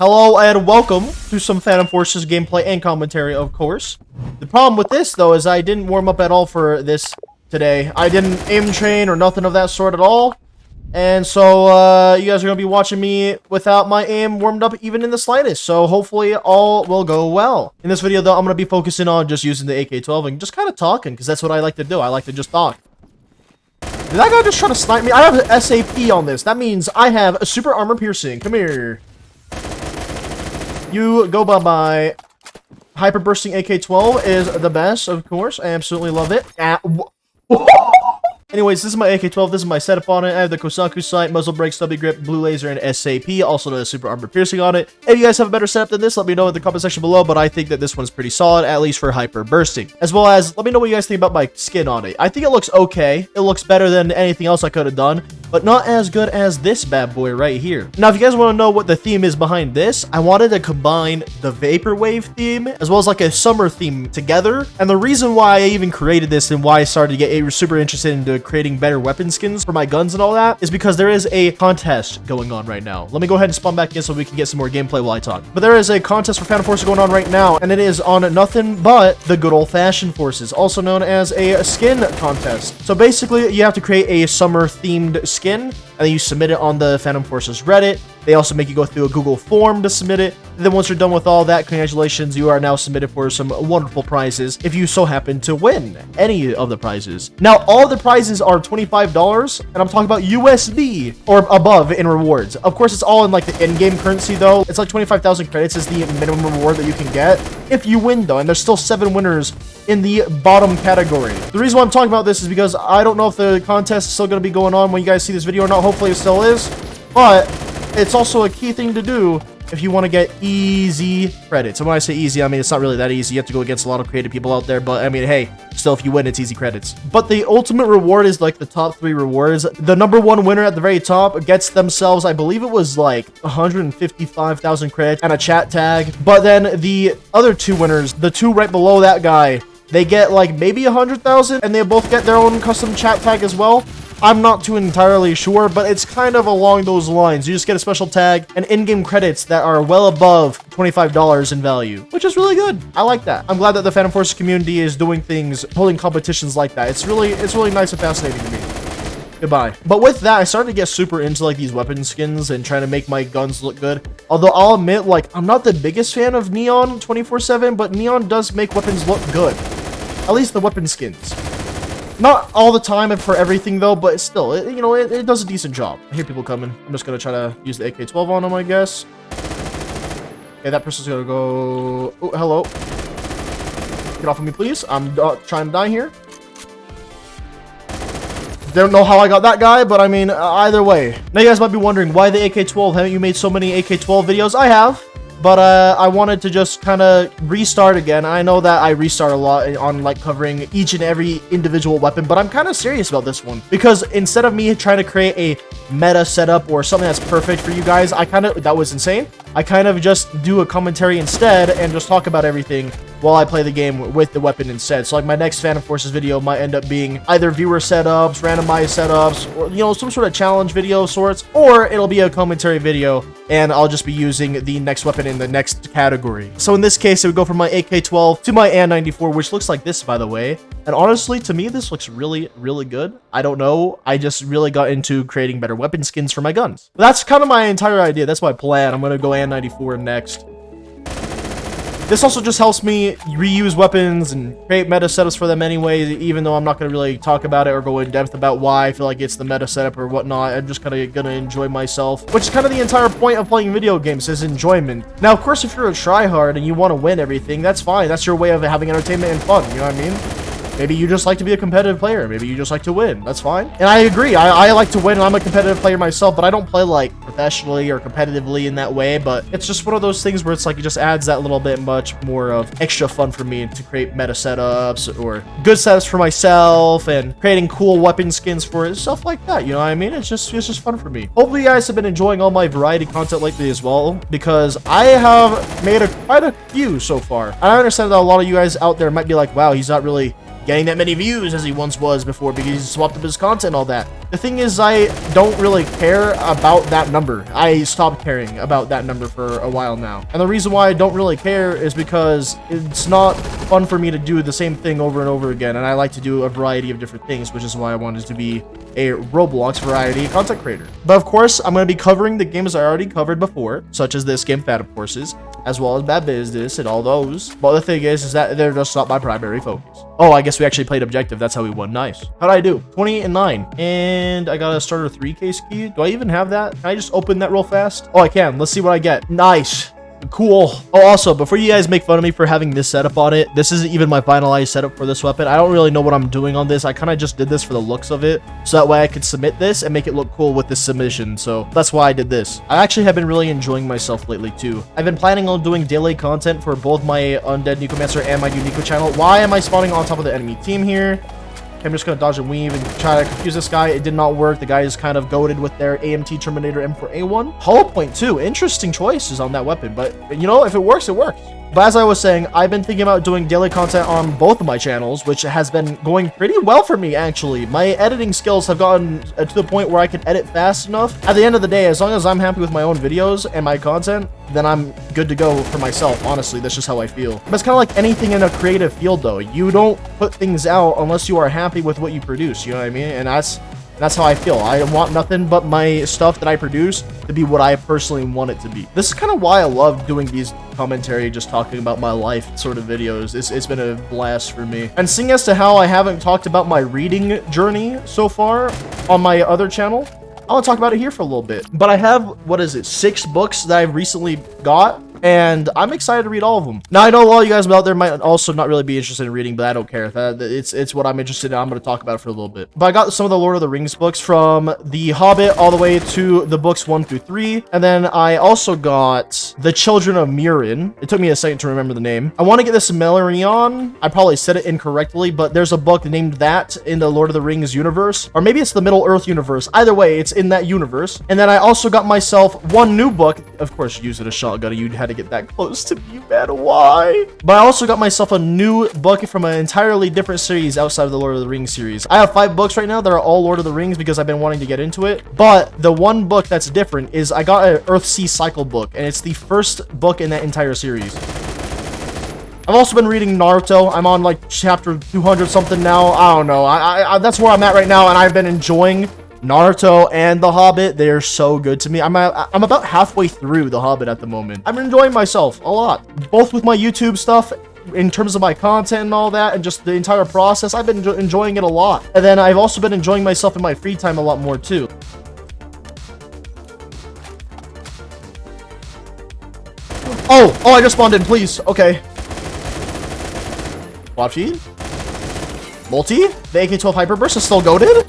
Hello and welcome to some Phantom Forces gameplay and commentary, of course. The problem with this, though, is I didn't warm up at all for this today. I didn't aim train or nothing of that sort at all. And so, you guys are going to be watching me without my aim warmed up even in the slightest. So, hopefully, all will go well. In this video, though, I'm going to be focusing on just using the AK-12 and just kind of talking, because that's what I like to do. I like to just talk. Did that guy just try to snipe me? I have an SAP on this. That means I have a super armor piercing. Come here. You go bye-bye. Hyper bursting AK-12 is the best, of course. I absolutely love it. Anyways, this is my AK-12. This is my setup on it. I have the Kosaku sight, muzzle brake, stubby grip, blue laser, and SAP. Also the super armor piercing on it. If you guys have a better setup than this, let me know in the comment section below. But I think that this one's pretty solid, at least for hyper bursting. As well as, let me know what you guys think about my skin on it. I think it looks okay. It looks better than anything else I could have done, but not as good as this bad boy right here. Now, if you guys want to know what the theme is behind this, I wanted to combine the Vaporwave theme as well as like a summer theme together. And the reason why I even created this and why I started to get super interested into creating better weapon skins for my guns and all that is because there is a contest going on right now. Let me go ahead and spawn back in so we can get some more gameplay while I talk. But there is a contest for Phantom Forces going on right now, and it is on nothing but the good old-fashioned forces, also known as a skin contest. So basically, you have to create a summer-themed skin, and then you submit it on the Phantom Forces Reddit. They also make you go through a Google form to submit it. And then once you're done with all that, congratulations, you are now submitted for some wonderful prizes if you so happen to win any of the prizes. Now, all the prizes are $25, and I'm talking about USD or above in rewards. Of course, it's all in like the in-game currency, though. It's like 25,000 credits is the minimum reward that you can get if you win, though. And there's still 7 winners in the bottom category. The reason why I'm talking about this is because I don't know if the contest is still going to be going on when you guys see this video or not. Hopefully, it still is. But it's also a key thing to do if you want to get easy credits. And when I say easy, I mean, it's not really that easy. You have to go against a lot of creative people out there. But I mean, hey, still, if you win, it's easy credits. But the ultimate reward is like the top 3 rewards. The number 1 winner at the very top gets themselves, I believe it was like 155,000 credits and a chat tag. But then the other 2 winners, the 2 right below that guy, they get like maybe 100,000 and they both get their own custom chat tag as well. I'm not too entirely sure, but it's kind of along those lines. You just get a special tag and in-game credits that are well above $25 in value, which is really good. I like that. I'm glad that the Phantom Forces community is doing things, holding competitions like that. It's really nice and fascinating to me. Goodbye. But with that, I started to get super into like these weapon skins and trying to make my guns look good. Although I'll admit, like, I'm not the biggest fan of Neon 24/7, but Neon does make weapons look good. At least the weapon skins. Not all the time and for everything, though, but still, it does a decent job. I hear people coming. I'm just going to try to use the AK-12 on them, I guess. Okay, that person's going to go... Oh, hello. Get off of me, please. I'm trying to die here. Don't know how I got that guy, but I mean, either way. Now, you guys might be wondering, why the AK-12? Haven't you made so many AK-12 videos? I have. But I wanted to just kind of restart again. I know that I restart a lot on like covering each and every individual weapon, but I'm kind of serious about this one because instead of me trying to create a meta setup or something that's perfect for you guys, that was insane. I kind of just do a commentary instead and just talk about everything while I play the game with the weapon instead. So like my next Phantom Forces video might end up being either viewer setups, randomized setups, or some sort of challenge video of sorts, or it'll be a commentary video and I'll just be using the next weapon in the next category. So in this case, it would go from my AK-12 to my AN-94, which looks like this, by the way. And honestly, to me, this looks really, really good. I don't know. I just really got into creating better weapon skins for my guns. But that's kind of my entire idea. That's my plan. I'm going to go AN-94 next. This also just helps me reuse weapons and create meta setups for them anyway, even though I'm not going to really talk about it or go in depth about why I feel like it's the meta setup or whatnot. I'm just kind of going to enjoy myself, which is kind of the entire point of playing video games, is enjoyment. Now, of course, if you're a tryhard and you want to win everything, that's fine. That's your way of having entertainment and fun, you know what I mean? Maybe you just like to be a competitive player. Maybe you just like to win. That's fine. And I agree. I like to win, and I'm a competitive player myself, but I don't play, like, professionally or competitively in that way. But it's just one of those things where it's like it just adds that little bit much more of extra fun for me to create meta setups or good setups for myself and creating cool weapon skins for it, stuff like that. You know what I mean? It's just fun for me. Hopefully, you guys have been enjoying all my variety content lately as well, because I have made quite a few so far. And I understand that a lot of you guys out there might be like, wow, he's not really getting that many views as he once was before because he swapped up his content and all that. The thing is, I don't really care about that number. I stopped caring about that number for a while now. And the reason why I don't really care is because it's not fun for me to do the same thing over and over again. And I like to do a variety of different things, which is why I wanted to be a Roblox variety content creator. But of course, I'm going to be covering the games I already covered before, such as this game, Fat of Courses, as well as Bad Business and all those. But the thing is that they're just not my primary focus. Oh, I guess we actually played objective. That's how we won. Nice. How'd I do? 28 and 9. And I got a starter 3K ski. Do I even have that? Can I just open that real fast? Oh, I can. Let's see what I get. Nice. Cool. Oh, also, before you guys make fun of me for having this setup on it, this isn't even my finalized setup for this weapon. I don't really know what I'm doing on this. I kind of just did this for the looks of it, so that way I could submit this and make it look cool with this submission. So that's why I did this. I actually have been really enjoying myself lately too. I've been planning on doing daily content for both my UndeadNekomancer and my UndeadNeko channel. Why am I spawning on top of the enemy team here? I'm just going to dodge and weave and try to confuse this guy. It did not work. The guy is kind of goated with their AMT Terminator M4A1. Hollow point too. Interesting choices on that weapon. But, you know, if it works, it works. But as I was saying, I've been thinking about doing daily content on both of my channels, which has been going pretty well for me, actually. My editing skills have gotten to the point where I can edit fast enough. At the end of the day, as long as I'm happy with my own videos and my content, then I'm good to go for myself. Honestly, that's just how I feel. But it's kind of like anything in a creative field, though. You don't put things out unless you are happy with what you produce, you know what I mean? And that's how I feel. I want nothing but my stuff that I produce to be what I personally want it to be. This is kind of why I love doing these commentary, just talking about my life sort of videos. It's been a blast for me. And seeing as to how I haven't talked about my reading journey so far on my other channel, I want to talk about it here for a little bit. But I have, what is it, 6 books that I've recently got, and I'm excited to read all of them. Now, I know a lot of you guys out there might also not really be interested in reading, but I don't care. It's what I'm interested in. I'm going to talk about it for a little bit. But I got some of the Lord of the Rings books from The Hobbit all the way to the books 1 through 3. And then I also got The Children of Murin. It took me a second to remember the name. I want to get this Melarion. I probably said it incorrectly, but there's a book named that in the Lord of the Rings universe. Or maybe it's the Middle Earth universe. Either way, it's in that universe. And then I also got myself one new book. Of course, using a shotgun, you had to get that close to me, man. Why? But I also got myself a new book from an entirely different series outside of the Lord of the Rings series. I have 5 books right now that are all Lord of the Rings because I've been wanting to get into it. But the one book that's different is I got an Earthsea Cycle book, and it's the first book in that entire series. I've also been reading Naruto. I'm on like chapter 200 something now. I don't know. That's where I'm at right now, and I've been enjoying Naruto and The Hobbit. They are so good to me. I'm about halfway through The Hobbit at the moment. I'm enjoying myself a lot, both with my YouTube stuff in terms of my content and all that, and just the entire process. I've been enjoying it a lot. And then I've also been enjoying myself in my free time a lot more too. Oh, I just spawned in, please. Okay. Quad feed? Multi? The AK-12 Hyperburst is still goated?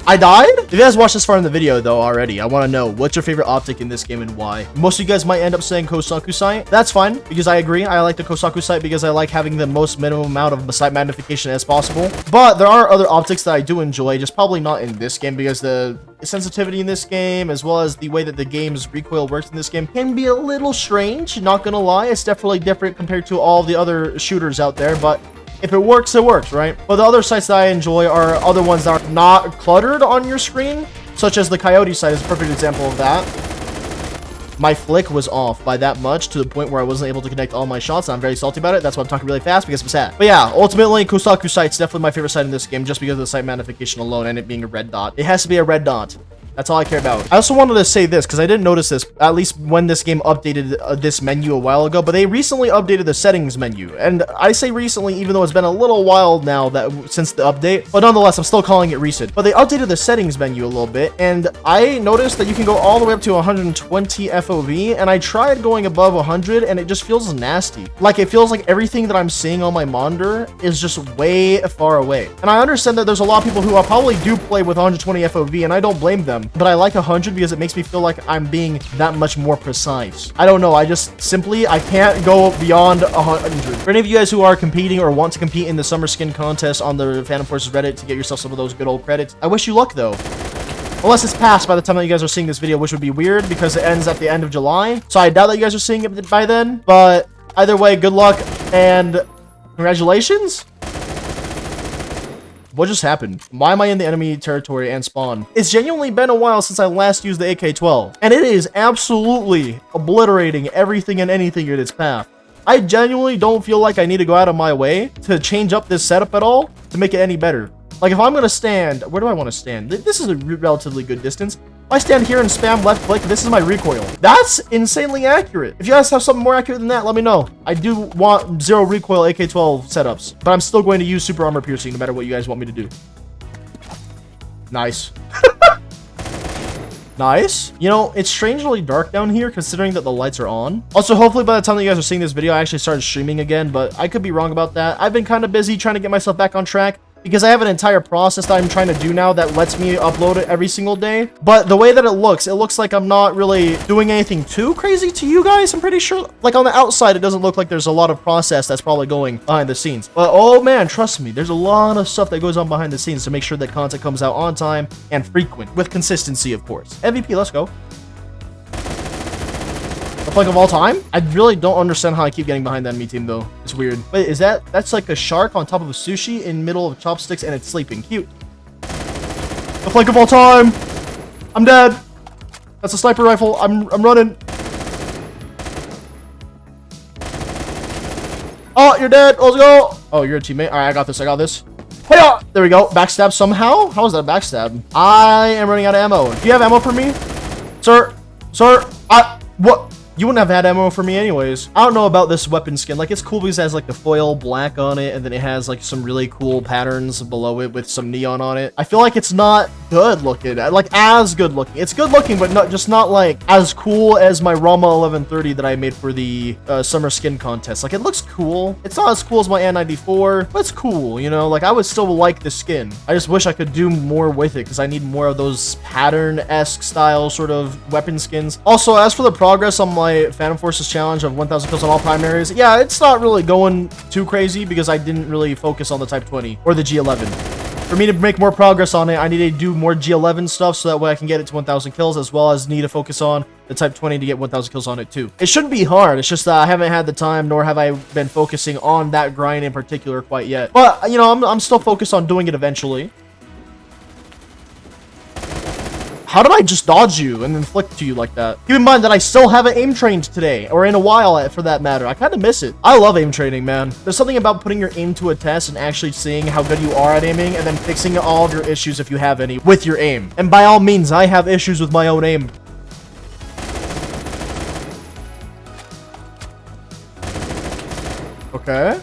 I died? If you guys watched this far in the video, though, already, I want to know, what's your favorite optic in this game and why? Most of you guys might end up saying Kosaku sight. That's fine, because I agree. I like the Kosaku sight because I like having the most minimum amount of sight magnification as possible. But there are other optics that I do enjoy, just probably not in this game, because the sensitivity in this game, as well as the way that the game's recoil works in this game, can be a little strange, not gonna lie. It's definitely different compared to all the other shooters out there, but if it works, right? But the other sites that I enjoy are other ones that are not cluttered on your screen, such as the Coyote site is a perfect example of that. My flick was off by that much to the point where I wasn't able to connect all my shots, and I'm very salty about it. That's why I'm talking really fast, because I'm sad. But yeah, ultimately, Kosaku site's definitely my favorite site in this game, just because of the sight magnification alone and it being a red dot. It has to be a red dot. That's all I care about. I also wanted to say this, because I didn't notice this, at least when this game updated this menu a while ago, but they recently updated the settings menu. And I say recently, even though it's been a little while now since the update, but nonetheless, I'm still calling it recent. But they updated the settings menu a little bit, and I noticed that you can go all the way up to 120 FOV, and I tried going above 100, and it just feels nasty. Like, it feels like everything that I'm seeing on my monitor is just way far away. And I understand that there's a lot of people who probably do play with 120 FOV, and I don't blame them. But I like 100 because it makes me feel like I'm being that much more precise. I don't know. I can't go beyond 100. For any of you guys who are competing or want to compete in the summer skin contest on the Phantom Forces Reddit to get yourself some of those good old credits, I wish you luck though. Unless it's passed by the time that you guys are seeing this video, which would be weird because it ends at the end of July. So I doubt that you guys are seeing it by then. But either way, good luck and congratulations. What just happened? Why am I in the enemy territory and spawn? It's genuinely been a while since I last used the AK-12, and it is absolutely obliterating everything and anything in its path. I genuinely don't feel like I need to go out of my way to change up this setup at all to make it any better. Like, if I'm gonna stand, where do I want to stand? This is a relatively good distance. If I stand here and spam left click, this is my recoil. That's insanely accurate. If you guys have something more accurate than that, let me know. I do want zero recoil AK-12 setups, but I'm still going to use super armor piercing no matter what you guys want me to do. Nice. Nice. You know, it's strangely dark down here considering that the lights are on. Also, hopefully by the time that you guys are seeing this video, I actually started streaming again, but I could be wrong about that. I've been kind of busy trying to get myself back on track, because I have an entire process that I'm trying to do now that lets me upload it every single day. But the way that it looks like I'm not really doing anything too crazy to you guys, I'm pretty sure. Like, on the outside, it doesn't look like there's a lot of process that's probably going behind the scenes. But, oh man, trust me, there's a lot of stuff that goes on behind the scenes to make sure that content comes out on time and frequent, with consistency, of course. MVP, let's go. The flank of all time? I really don't understand how I keep getting behind the enemy team, though. It's weird. Wait, that's like a shark on top of a sushi in middle of chopsticks and it's sleeping. Cute. The flank of all time! I'm dead! That's a sniper rifle. I'm running. Oh, you're dead. Let's go. Oh, you're a teammate. All right, I got this. I got this. Hey, there we go. Backstab somehow? How is that a backstab? I am running out of ammo. Do you have ammo for me? Sir? Sir? What? You wouldn't have had ammo for me anyways. I don't know about this weapon skin. Like, it's cool because it has like the foil black on it, and then it has like some really cool patterns below it with some neon on it. I feel like it's not good looking, like as good looking. It's good looking, but not like as cool as my Rama 1130 that I made for the summer skin contest. Like, it looks cool. It's not as cool as my N94, but it's cool, you know? Like, I would still like the skin. I just wish I could do more with it because I need more of those pattern-esque style sort of weapon skins. Also, as for the progress on my Phantom Forces challenge of 1,000 kills on all primaries, yeah, it's not really going too crazy because I didn't really focus on the Type 20 or the G11. For me to make more progress on it, I need to do more G11 stuff so that way I can get it to 1,000 kills, as well as need to focus on the Type 20 to get 1,000 kills on it too. It shouldn't be hard. It's just that I haven't had the time, nor have I been focusing on that grind in particular quite yet. But, you know, I'm still focused on doing it eventually. How did I just dodge you and then flick to you like that? Keep in mind that I still haven't aim trained today, or in a while for that matter. I kind of miss it. I love aim training, man. There's something about putting your aim to a test and actually seeing how good you are at aiming and then fixing all of your issues if you have any with your aim. And by all means, I have issues with my own aim. Okay.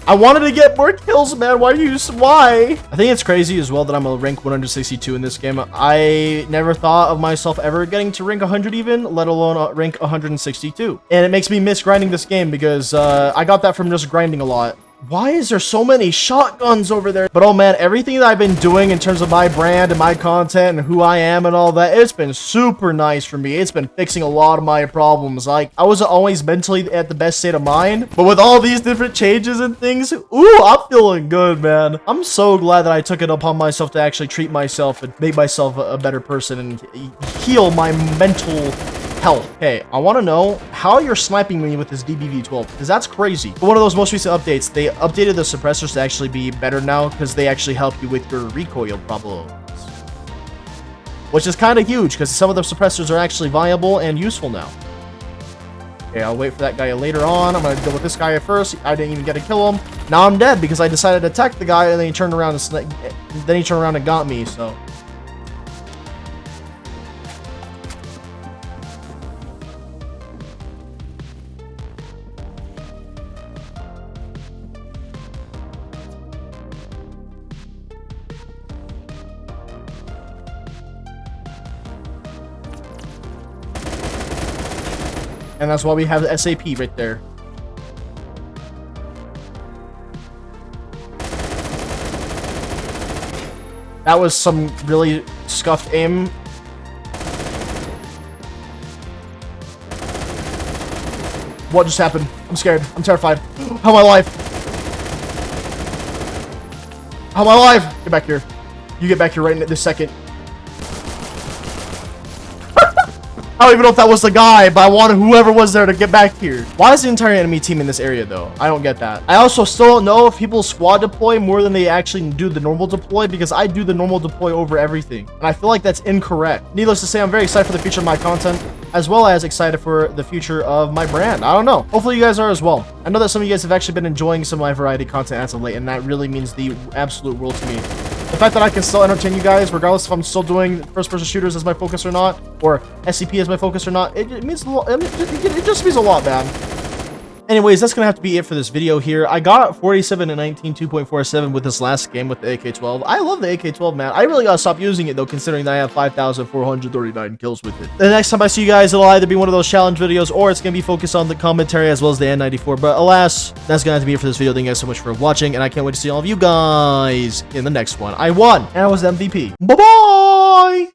I wanted to get more kills, man. Why? I think it's crazy as well that I'm a rank 162 in this game. I never thought of myself ever getting to rank 100 even, let alone rank 162. And it makes me miss grinding this game because I got that from just grinding a lot. Why is there so many shotguns over there? But oh man, everything that I've been doing in terms of my brand and my content and who I am and all that, it's been super nice for me. It's been fixing a lot of my problems. Like, I wasn't always mentally at the best state of mind, but with all these different changes and things, ooh, I'm feeling good, man. I'm so glad that I took it upon myself to actually treat myself and make myself a better person and heal my mental health. Hey, I want to know how you're sniping me with this DBV-12, because that's crazy. But one of those most recent updates, they updated the suppressors to actually be better now because they actually help you with your recoil problems, which is kind of huge because some of the suppressors are actually viable and useful now. Okay, I'll wait for that guy later on. I'm gonna deal with this guy at first. I didn't even get to kill him. Now I'm dead because I decided to attack the guy and then he turned around and got me. So. And that's why we have the SAP right there. That was some really scuffed aim. What just happened? I'm scared. I'm terrified. How am I alive? How am I alive? Get back here. You get back here right in this second. I don't even know if that was the guy, but I wanted whoever was there to get back here. Why is the entire enemy team in this area, though? I don't get that. I also still don't know if people squad deploy more than they actually do the normal deploy, because I do the normal deploy over everything. And I feel like that's incorrect. Needless to say, I'm very excited for the future of my content, as well as excited for the future of my brand. I don't know. Hopefully you guys are as well. I know that some of you guys have actually been enjoying some of my variety content as of late, and that really means the absolute world to me. The fact that I can still entertain you guys, regardless if I'm still doing first-person shooters as my focus or not, or SCP as my focus or not, it means a lot. It just means a lot, man. Anyways, that's gonna have to be it for this video here. I got 47 and 19 2.47 with this last game with the AK-12. I love the AK-12, man. I really gotta stop using it though, considering that I have 5,439 kills with it. The next time I see you guys, it'll either be one of those challenge videos, or it's gonna be focused on the commentary as well as the N94. But alas, that's gonna have to be it for this video. Thank you guys so much for watching, and I can't wait to see all of you guys in the next one. I won, and I was the MVP. Bye-bye!